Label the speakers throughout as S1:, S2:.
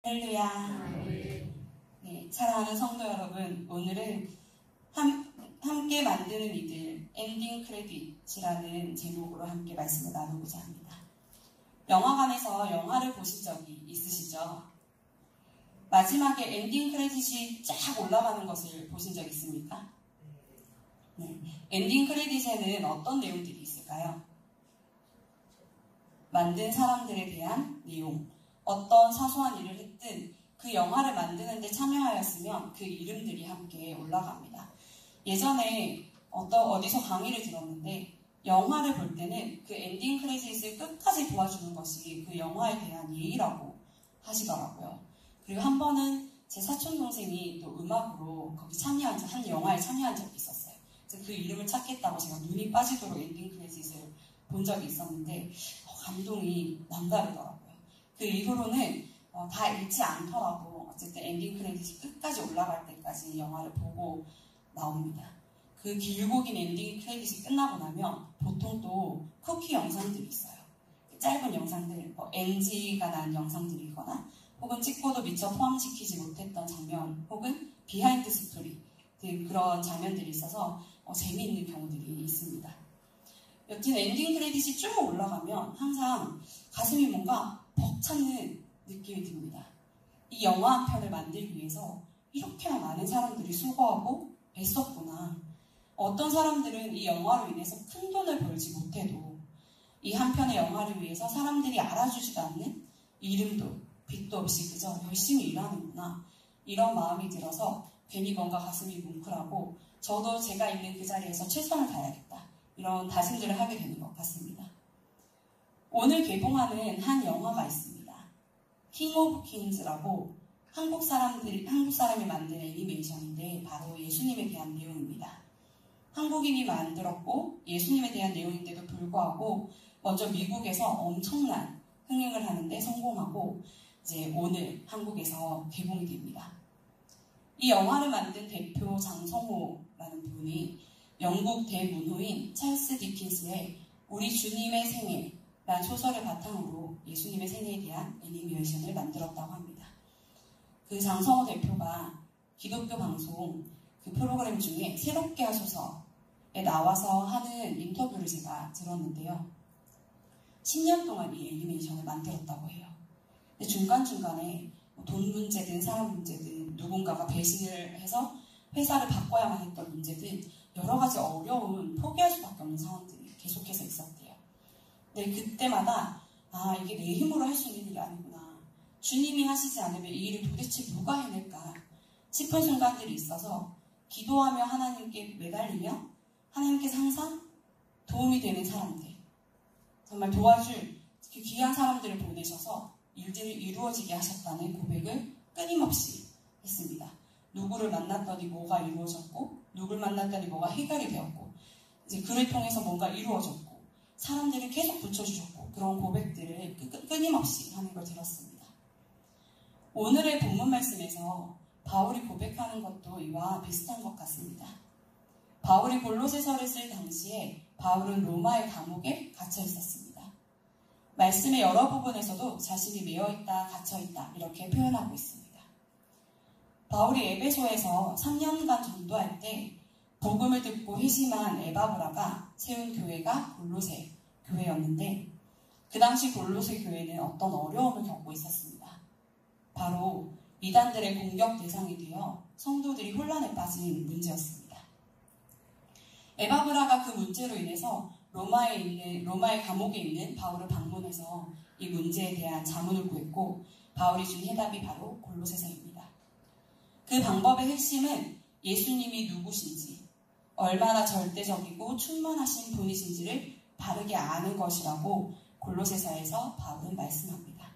S1: 할렐루야. 네, 사랑하는 성도 여러분, 오늘은 함께 만드는 이들 엔딩 크레딧이라는 제목으로 함께 말씀을 나누고자 합니다. 영화관에서 영화를 보신 적이 있으시죠? 마지막에 엔딩 크레딧이 쫙 올라가는 것을 보신 적 있습니까? 네. 엔딩 크레딧에는 어떤 내용들이 있을까요? 만든 사람들에 대한 내용, 어떤 사소한 일을 했든 그 영화를 만드는 데 참여하였으면 그 이름들이 함께 올라갑니다. 예전에 어디서 강의를 들었는데 영화를 볼 때는 그 엔딩 크레딧을 끝까지 도와주는 것이 그 영화에 대한 예의라고 하시더라고요. 그리고 한 번은 제 사촌 동생이 또 음악으로 거기 한 영화에 참여한 적이 있었어요. 그래서 그 이름을 찾겠다고 제가 눈이 빠지도록 엔딩 크레딧을 본 적이 있었는데 감동이 남다르더라고요. 그 이후로는 다 읽지 않더라도 어쨌든 엔딩 크레딧이 끝까지 올라갈 때까지 영화를 보고 나옵니다. 그 길고 긴 엔딩 크레딧이 끝나고 나면 보통 또 쿠키 영상들이 있어요. 짧은 영상들, NG가 난 영상들이거나 혹은 찍고도 미처 포함시키지 못했던 장면 혹은 비하인드 스토리 그런 장면들이 있어서 재미있는 경우들이 있습니다. 여튼 엔딩 크레딧이 쭉 올라가면 항상 가슴이 뭔가 벅차는 느낌이 듭니다. 이 영화 한 편을 만들기 위해서 이렇게나 많은 사람들이 수고하고 애썼구나. 어떤 사람들은 이 영화로 인해서 큰 돈을 벌지 못해도 이 한 편의 영화를 위해서 사람들이 알아주지도 않는 이름도 빚도 없이 그저 열심히 일하는구나. 이런 마음이 들어서 괜히 뭔가 가슴이 뭉클하고 저도 제가 있는 그 자리에서 최선을 다해야겠다. 이런 다짐들을 하게 되는 것 같습니다. 오늘 개봉하는 한 영화가 있습니다. 킹 오브 킹즈라고 한국 사람이 만든 애니메이션인데 바로 예수님에 대한 내용입니다. 한국인이 만들었고 예수님에 대한 내용인데도 불구하고 먼저 미국에서 엄청난 흥행을 하는데 성공하고 이제 오늘 한국에서 개봉이 됩니다. 이 영화를 만든 대표 장성호라는 분이 영국 대문호인 찰스 디킨스의 우리 주님의 생애라는 소설을 바탕으로 예수님의 생애에 대한 애니메이션을 만들었다고 합니다. 그 장성호 대표가 기독교 방송 그 프로그램 중에 새롭게 하소서에 나와서 하는 인터뷰를 제가 들었는데요. 10년 동안 이 애니메이션을 만들었다고 해요. 근데 중간중간에 돈 문제든 사람 문제든 누군가가 배신을 해서 회사를 바꿔야만 했던 문제든 여러 가지 어려운 포기할 수밖에 없는 상황들이 계속해서 있었대요. 근데 그때마다 이게 내 힘으로 할 수 있는 일이 아니구나. 주님이 하시지 않으면 이 일을 도대체 누가 해낼까 싶은 순간들이 있어서 기도하며 하나님께 매달리며 하나님께서 항상 도움이 되는 사람들, 정말 도와줄 그 귀한 사람들을 보내셔서 일들을 이루어지게 하셨다는 고백을 끊임없이 했습니다. 누구를 만났더니 뭐가 이루어졌고 누구를 만났더니 뭐가 해결이 되었고 이제 그를 통해서 뭔가 이루어졌고 사람들을 계속 붙여주셨고 그런 고백들을 끊임없이 하는 걸 들었습니다. 오늘의 본문 말씀에서 바울이 고백하는 것도 이와 비슷한 것 같습니다. 바울이 골로새서를 쓸 당시에 바울은 로마의 감옥에 갇혀 있었습니다. 말씀의 여러 부분에서도 자신이 매여있다, 갇혀있다 이렇게 표현하고 있습니다. 바울이 에베소에서 3년간 전도할 때 복음을 듣고 회심한 에바브라가 세운 교회가 골로새 교회였는데 그 당시 골로새 교회는 어떤 어려움을 겪고 있었습니다. 바로 이단들의 공격 대상이 되어 성도들이 혼란에 빠진 문제였습니다. 에바브라가 그 문제로 인해서 로마의 감옥에 있는 바울을 방문해서 이 문제에 대한 자문을 구했고 바울이 준 해답이 바로 골로새서입니다. 그 방법의 핵심은 예수님이 누구신지 얼마나 절대적이고 충만하신 분이신지를 바르게 아는 것이라고 골로새서에서 바울은 말씀합니다.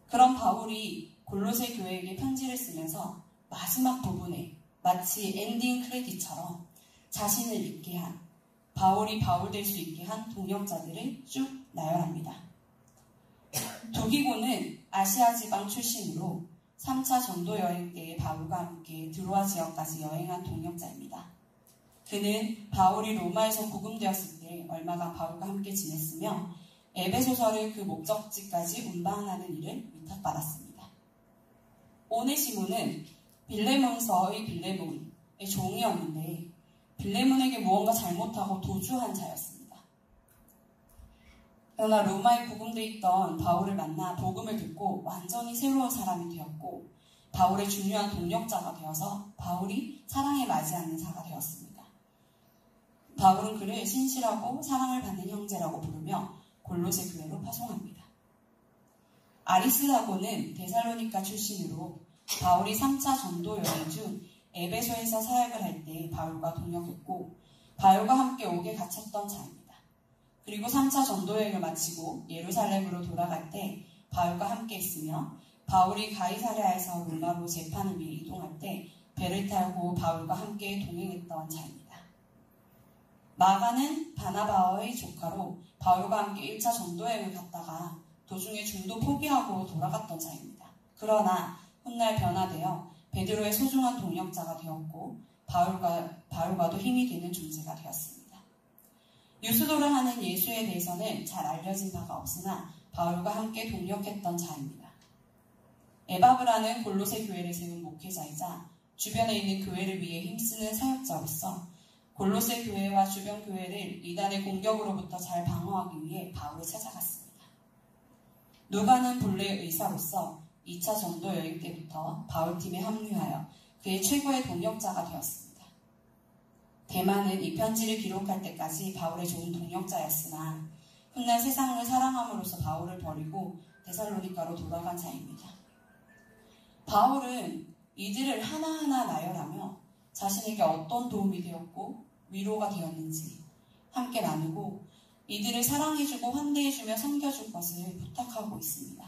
S1: 그런 바울이 골로새 교회에게 편지를 쓰면서 마지막 부분에 마치 엔딩 크레딧처럼 자신을 잊게 한 바울이 바울 될 수 있게 한 동역자들을 쭉 나열합니다. 두기고는 아시아 지방 출신으로 3차 전도 여행 때에 바울과 함께 드로아 지역까지 여행한 동역자입니다. 그는 바울이 로마에서 구금되었을 때 얼마간 바울과 함께 지냈으며 에베소서를 그 목적지까지 운반하는 일을 위탁받았습니다. 오네시모는 빌레몬서의 빌레몬의 종이었는데 빌레몬에게 무언가 잘못하고 도주한 자였습니다. 그러나 로마에 구금돼 있던 바울을 만나 복음을 듣고 완전히 새로운 사람이 되었고 바울의 중요한 동력자가 되어서 바울이 사랑에 맞이하는 자가 되었습니다. 바울은 그를 신실하고 사랑을 받는 형제라고 부르며 골로새 교회로 파송합니다. 아리스다고는 데살로니가 출신으로 바울이 3차 전도 여행 중 에베소에서 사역을 할 때 바울과 동역했고 바울과 함께 옥에 갇혔던 자입니다. 그리고 3차 전도 여행을 마치고 예루살렘으로 돌아갈 때 바울과 함께 있으며 바울이 가이사랴에서 로마로 재판을 위해 이동할 때 배를 타고 바울과 함께 동행했던 자입니다. 마가는 바나바의 조카로 바울과 함께 1차 전도여행을 갔다가 도중에 중도 포기하고 돌아갔던 자입니다. 그러나 훗날 변화되어 베드로의 소중한 동역자가 되었고 바울과도 힘이 되는 존재가 되었습니다. 유수도를 하는 예수에 대해서는 잘 알려진 바가 없으나 바울과 함께 동역했던 자입니다. 에바브라는 골로새 교회를 세운 목회자이자 주변에 있는 교회를 위해 힘쓰는 사역자로서 골로새 교회와 주변 교회를 이단의 공격으로부터 잘 방어하기 위해 바울을 찾아갔습니다. 누가는 본래 의사로서 2차 전도 여행 때부터 바울팀에 합류하여 그의 최고의 동역자가 되었습니다. 대만은 이 편지를 기록할 때까지 바울의 좋은 동역자였으나 훗날 세상을 사랑함으로써 바울을 버리고 데살로니가로 돌아간 자입니다. 바울은 이들을 하나하나 나열하며 자신에게 어떤 도움이 되었고 위로가 되었는지 함께 나누고 이들을 사랑해주고 환대해주며 섬겨줄 것을 부탁하고 있습니다.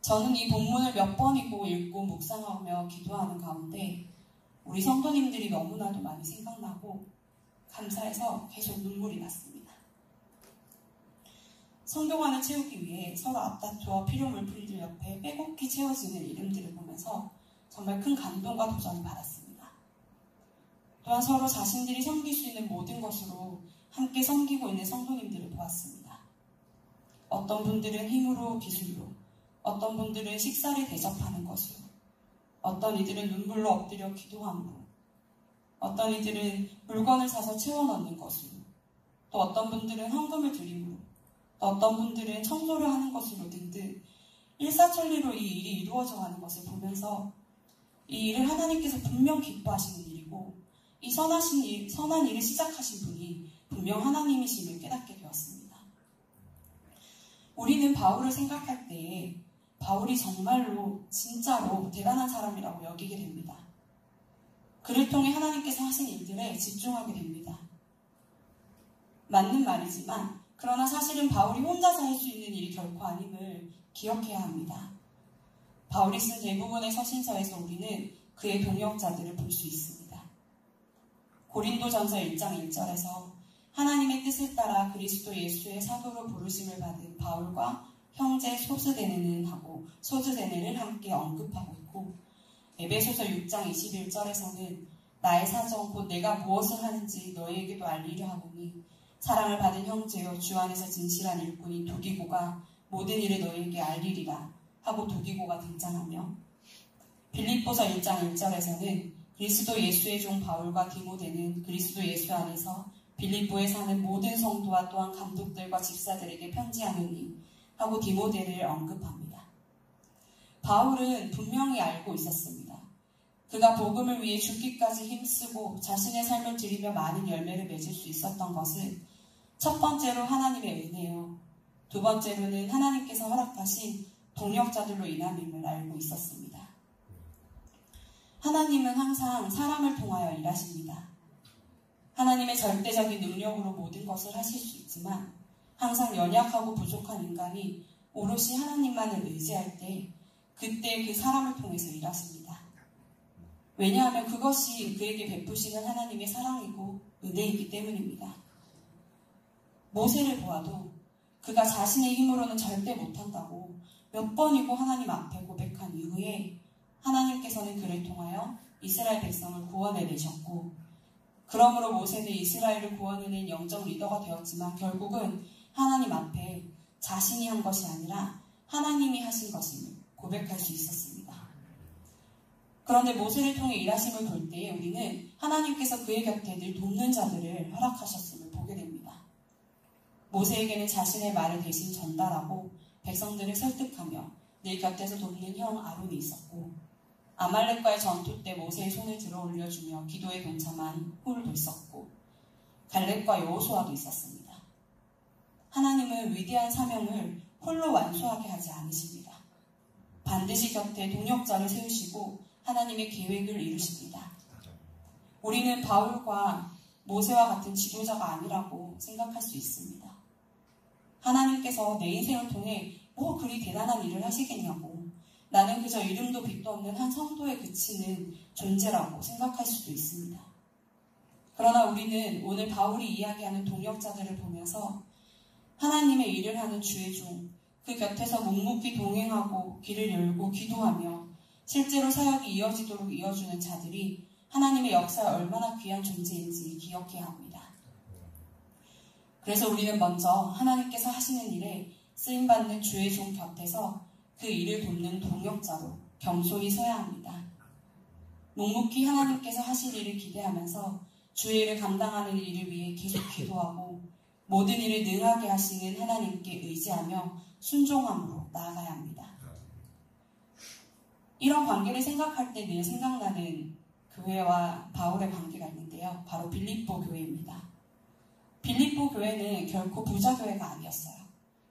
S1: 저는 이 본문을 몇 번이고 읽고 묵상하며 기도하는 가운데 우리 성도님들이 너무나도 많이 생각나고 감사해서 계속 눈물이 났습니다. 성경관을 채우기 위해 서로 앞다투어 필요물품들 옆에 빼곡히 채워지는 이름들을 보면서 정말 큰 감동과 도전을 받았습니다. 또한 서로 자신들이 섬길 수 있는 모든 것으로 함께 섬기고 있는 성도님들을 보았습니다. 어떤 분들은 힘으로 기술로, 어떤 분들은 식사를 대접하는 것으로, 어떤 이들은 눈물로 엎드려 기도함으로, 어떤 이들은 물건을 사서 채워넣는 것으로, 또 어떤 분들은 헌금을 드림으로, 또 어떤 분들은 청소를 하는 것으로 등등 일사천리로 이 일이 이루어져 가는 것을 보면서 이 일을 하나님께서 분명 기뻐하시는 일이고 이 선한 일을 시작하신 분이 분명 하나님이심을 깨닫게 되었습니다. 우리는 바울을 생각할 때에 바울이 정말로 진짜로 대단한 사람이라고 여기게 됩니다. 그를 통해 하나님께서 하신 일들에 집중하게 됩니다. 맞는 말이지만 그러나 사실은 바울이 혼자서 할 수 있는 일이 결코 아님을 기억해야 합니다. 바울이 쓴 대부분의 서신서에서 우리는 그의 동역자들을 볼 수 있습니다. 고린도전서 1장 1절에서 하나님의 뜻을 따라 그리스도 예수의 사도로 부르심을 받은 바울과 형제 소스데네를 함께 언급하고 있고 에베소서 6장 21절에서는 나의 사정 곧 내가 무엇을 하는지 너희에게도 알리려 하오니 사랑을 받은 형제여 주 안에서 진실한 일꾼인 도기고가 모든 일을 너희에게 알리리라 하고 도기고가 등장하며 빌립보서 1장 1절에서는 그리스도 예수의 종 바울과 디모데는 그리스도 예수 안에서 빌립보에 사는 모든 성도와 또한 감독들과 집사들에게 편지하노니 하고 디모데를 언급합니다. 바울은 분명히 알고 있었습니다. 그가 복음을 위해 죽기까지 힘쓰고 자신의 삶을 드리며 많은 열매를 맺을 수 있었던 것은 첫 번째로 하나님의 은혜요. 두 번째로는 하나님께서 허락하신 동역자들로 인함임을 알고 있었습니다. 하나님은 항상 사람을 통하여 일하십니다. 하나님의 절대적인 능력으로 모든 것을 하실 수 있지만 항상 연약하고 부족한 인간이 오롯이 하나님만을 의지할 때 그때 그 사람을 통해서 일하십니다. 왜냐하면 그것이 그에게 베푸시는 하나님의 사랑이고 은혜이기 때문입니다. 모세를 보아도 그가 자신의 힘으로는 절대 못한다고 몇 번이고 하나님 앞에 고백한 이후에 하나님께서는 그를 통하여 이스라엘 백성을 구원해내셨고 그러므로 모세는 이스라엘을 구원해낸 영적 리더가 되었지만 결국은 하나님 앞에 자신이 한 것이 아니라 하나님이 하신 것임을 고백할 수 있었습니다. 그런데 모세를 통해 일하심을 볼 때에 우리는 하나님께서 그의 곁에 늘 돕는 자들을 허락하셨음을 보게 됩니다. 모세에게는 자신의 말을 대신 전달하고 백성들을 설득하며 늘 곁에서 돕는 형 아론이 있었고, 아말렉과의 전투 때 모세의 손을 들어 올려주며 기도에 동참한 훌도 있었고, 갈렙과 여호수아도 있었습니다. 하나님은 위대한 사명을 홀로 완수하게 하지 않으십니다. 반드시 곁에 동역자를 세우시고 하나님의 계획을 이루십니다. 우리는 바울과 모세와 같은 지도자가 아니라고 생각할 수 있습니다. 하나님께서 내 인생을 통해 뭐 그리 대단한 일을 하시겠냐고, 나는 그저 이름도 빛도 없는 한 성도에 그치는 존재라고 생각할 수도 있습니다. 그러나 우리는 오늘 바울이 이야기하는 동역자들을 보면서 하나님의 일을 하는 주의 종, 그 곁에서 묵묵히 동행하고 길을 열고 기도하며 실제로 사역이 이어지도록 이어주는 자들이 하나님의 역사에 얼마나 귀한 존재인지 기억해야 합니다. 그래서 우리는 먼저 하나님께서 하시는 일에 쓰임받는 주의 종 곁에서 그 일을 돕는 동역자로 겸손히 서야 합니다. 묵묵히 하나님께서 하실 일을 기대하면서 주의 일을 감당하는 일을 위해 계속 기도하고 모든 일을 능하게 하시는 하나님께 의지하며 순종함으로 나아가야 합니다. 이런 관계를 생각할 때 늘 생각나는 교회와 바울의 관계가 있는데요. 바로 빌립보 교회입니다. 빌립보 교회는 결코 부자 교회가 아니었어요.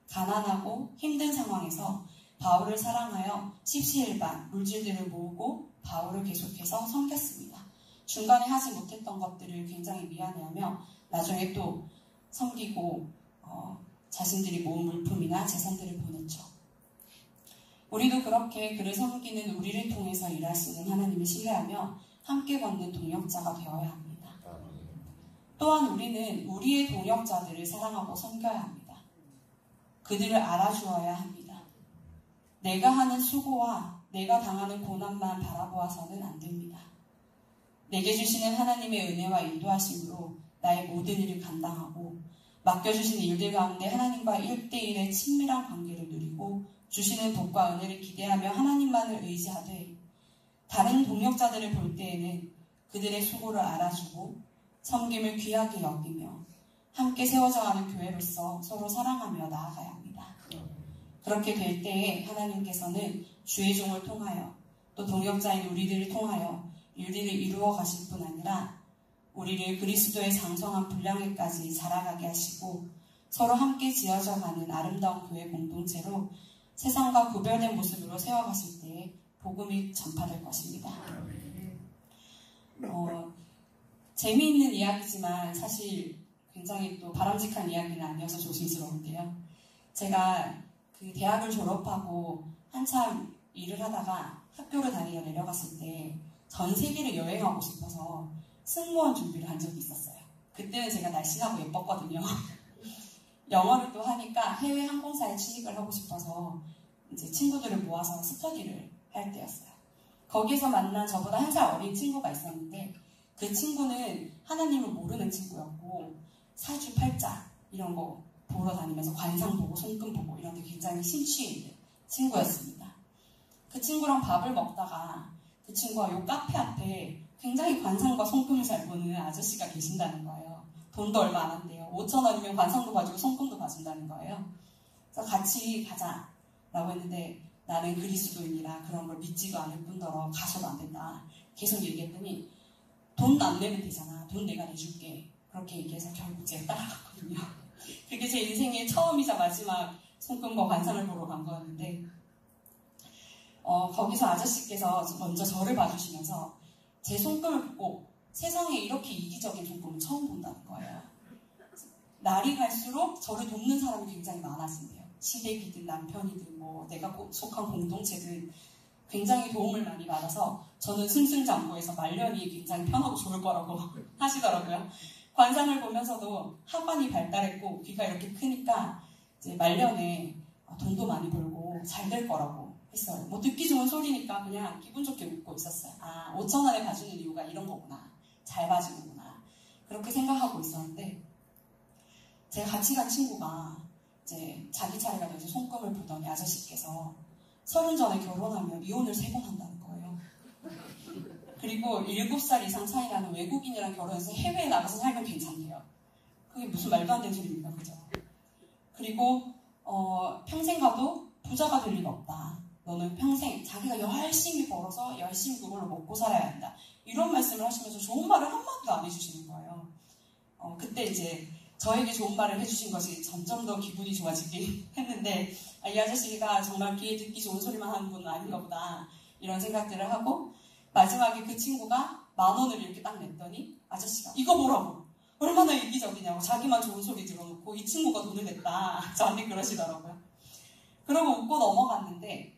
S1: 가난하고 힘든 상황에서 바울을 사랑하여 십시일반 물질들을 모으고 바울을 계속해서 섬겼습니다. 중간에 하지 못했던 것들을 굉장히 미안해하며 나중에 또 섬기고 자신들이 모은 물품이나 재산들을 보냈죠. 우리도 그렇게 그를 섬기는 우리를 통해서 일하시는 하나님을 신뢰하며 함께 걷는 동역자가 되어야 합니다. 또한 우리는 우리의 동역자들을 사랑하고 섬겨야 합니다. 그들을 알아주어야 합니다. 내가 하는 수고와 내가 당하는 고난만 바라보아서는 안 됩니다. 내게 주시는 하나님의 은혜와 인도하심으로 나의 모든 일을 감당하고 맡겨주신 일들 가운데 하나님과 1대1의 친밀한 관계를 누리고 주시는 복과 은혜를 기대하며 하나님만을 의지하되 다른 동역자들을 볼 때에는 그들의 수고를 알아주고 섬김을 귀하게 여기며 함께 세워져가는 교회로서 서로 사랑하며 나아가야 합니다. 그렇게 될 때에 하나님께서는 주의 종을 통하여 또 동역자인 우리들을 통하여 일들을 이루어 가실 뿐 아니라 우리를 그리스도의 장성한 분량에까지 자라가게 하시고 서로 함께 지어져가는 아름다운 교회 공동체로 세상과 구별된 모습으로 세워가실 때에 복음이 전파될 것입니다. 재미있는 이야기지만 사실 굉장히 또 바람직한 이야기는 아니어서 조심스러운데요. 제가 그 대학을 졸업하고 한참 일을 하다가 학교를 다니러 내려갔을 때 전 세계를 여행하고 싶어서 승무원 준비를 한 적이 있었어요. 그때는 제가 날씬하고 예뻤거든요. 영어를 또 하니까 해외 항공사에 취직을 하고 싶어서 이제 친구들을 모아서 스터디를 할 때였어요. 거기에서 만난 저보다 한 살 어린 친구가 있었는데 그 친구는 하나님을 모르는 친구였고 사주팔자 이런 거 보러 다니면서 관상 보고 손금 보고 이런 데 굉장히 심취해 있는 친구였습니다. 그 친구랑 밥을 먹다가 그 친구가 요 카페 앞에 굉장히 관상과 손금을 잘 보는 아저씨가 계신다는 거예요. 돈도 얼마 안 한대요. 5,000원이면 관상도 봐주고 손금도 봐준다는 거예요. 그래서 같이 가자 라고 했는데 나는 그리스도인이라 그런 걸 믿지도 않을 뿐더러 가서도 안 된다. 계속 얘기했더니 돈 안 내면 되잖아. 돈 내가 내줄게. 그렇게 얘기해서 결국 제가 따라갔거든요. 그게 제 인생의 처음이자 마지막 손금과 관상을 보러 간 거였는데 거기서 아저씨께서 먼저 저를 봐주시면서 제 손금을 보고 세상에 이렇게 이기적인 손금을 처음 본다는 거예요. 날이 갈수록 저를 돕는 사람이 굉장히 많아진대요. 시댁이든 남편이든 뭐 내가 속한 공동체든 굉장히 도움을 많이 받아서 저는 승승장구해서 말년이 굉장히 편하고 좋을 거라고 하시더라고요. 관상을 보면서도 하관이 발달했고 귀가 이렇게 크니까 이제 말년에 돈도 많이 벌고 잘 될 거라고 했어요. 뭐 듣기 좋은 소리니까 그냥 기분 좋게 웃고 있었어요. 아, 5,000원에 봐주는 이유가 이런 거구나. 잘 봐주는구나. 그렇게 생각하고 있었는데 제가 같이 간 친구가 이제 자기 차례가 돼서 손금을 보더니 아저씨께서 30 전에 결혼하면 이혼을 3번 한다는 거예요. 그리고 7살 이상 차이 나는 외국인이랑 결혼해서 해외에 나가서 살면 괜찮대요. 그게 무슨 말도 안 되는 소리입니까, 그죠? 그리고 평생 가도 부자가 될 리가 없다. 너는 평생 자기가 열심히 벌어서 열심히 그걸로 먹고 살아야 한다. 이런 말씀을 하시면서 좋은 말을 한마디도 안 해주시는 거예요. 그때 이제 저에게 좋은 말을 해주신 것이 점점 더 기분이 좋아지긴 했는데 이 아저씨가 정말 귀에 듣기 좋은 소리만 하는 분은 아닌가 보다 이런 생각들을 하고 마지막에 그 친구가 10,000원을 이렇게 딱 냈더니 아저씨가 이거 뭐라고? 얼마나 이기적이냐고 자기만 좋은 소리 들어놓고 이 친구가 돈을 냈다. 저한테 그러시더라고요. 그러고 웃고 넘어갔는데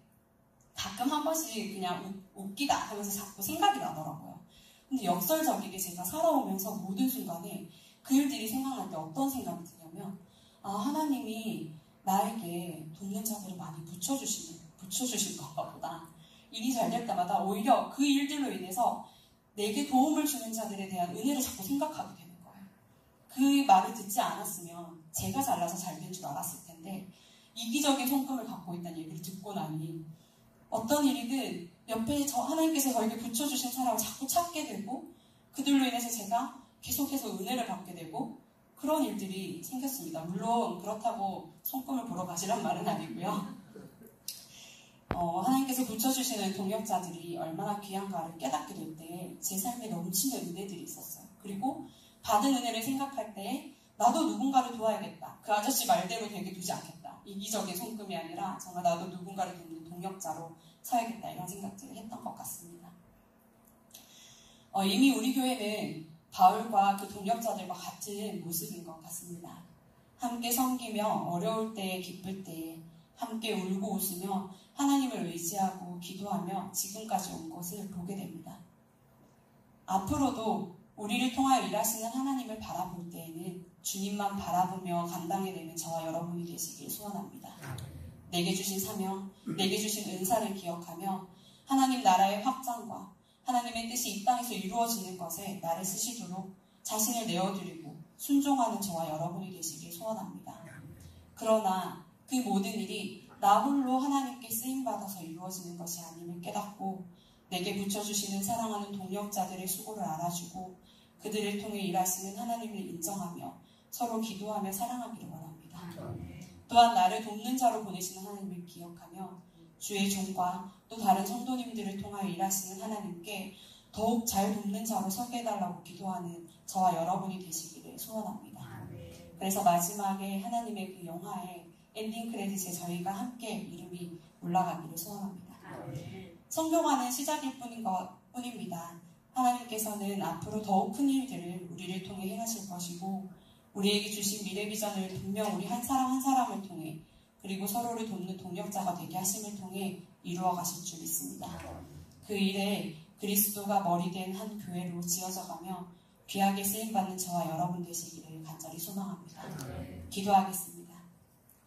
S1: 가끔 한 번씩 그냥 웃기다 하면서 자꾸 생각이 나더라고요. 근데 역설적이게 제가 살아오면서 모든 순간에 그 일들이 생각날 때 어떤 생각이 드냐면 하나님이 나에게 돕는 자들을 많이 붙여주실 건가 보다. 일이 잘 될 때마다 오히려 그 일들로 인해서 내게 도움을 주는 자들에 대한 은혜를 자꾸 생각하게 되는 거예요. 그 말을 듣지 않았으면 제가 잘나서 잘 된 줄 알았을 텐데 이기적인 성품을 갖고 있다는 얘기를 듣고 나니 어떤 일이든 옆에 하나님께서 저에게 붙여주신 사람을 자꾸 찾게 되고 그들로 인해서 제가 계속해서 은혜를 받게 되고 그런 일들이 생겼습니다. 물론 그렇다고 손금을 보러 가시란 말은 아니고요. 하나님께서 붙여주시는 동역자들이 얼마나 귀한가를 깨닫게 될 때 제 삶에 넘치는 은혜들이 있었어요. 그리고 받은 은혜를 생각할 때 나도 누군가를 도와야겠다. 그 아저씨 말대로 되게 두지 않겠다. 이기적인 손금이 아니라 정말 나도 누군가를 돕는 동역자로 서야겠다. 이런 생각들을 했던 것 같습니다. 이미 우리 교회는 바울과 그 동역자들과 같은 모습인 것 같습니다. 함께 섬기며 어려울 때 기쁠 때 함께 울고 웃으며 하나님을 의지하고 기도하며 지금까지 온 것을 보게 됩니다. 앞으로도 우리를 통하여 일하시는 하나님을 바라볼 때에는 주님만 바라보며 감당해내는 저와 여러분이 되시길 소원합니다. 내게 주신 사명, 내게 주신 은사를 기억하며 하나님 나라의 확장과 하나님의 뜻이 이 땅에서 이루어지는 것에 나를 쓰시도록 자신을 내어드리고 순종하는 저와 여러분이 되시길 소원합니다. 그러나 그 모든 일이 나 홀로 하나님께 쓰임받아서 이루어지는 것이 아님을 깨닫고 내게 붙여주시는 사랑하는 동역자들의 수고를 알아주고 그들을 통해 일하시는 하나님을 인정하며 서로 기도하며 사랑하기를 원합니다. 또한 나를 돕는 자로 보내시는 하나님을 기억하며 주의 종과 또 다른 성도님들을 통하여 일하시는 하나님께 더욱 잘 돕는 자로 서게 해달라고 기도하는 저와 여러분이 되시기를 소원합니다. 그래서 마지막에 하나님의 그 영화에 엔딩 크레딧에 저희가 함께 이름이 올라가기를 소원합니다. 성경화는 시작일 뿐입니다. 하나님께서는 앞으로 더욱 큰 일들을 우리를 통해 행하실 것이고 우리에게 주신 미래 비전을 분명 우리 한 사람 한 사람을 통해 그리고 서로를 돕는 동역자가 되게 하심을 통해 이루어 가실 줄 믿습니다. 그 일에 그리스도가 머리된 한 교회로 지어져가며 귀하게 쓰임받는 저와 여러분 되시기를 간절히 소망합니다. 기도하겠습니다.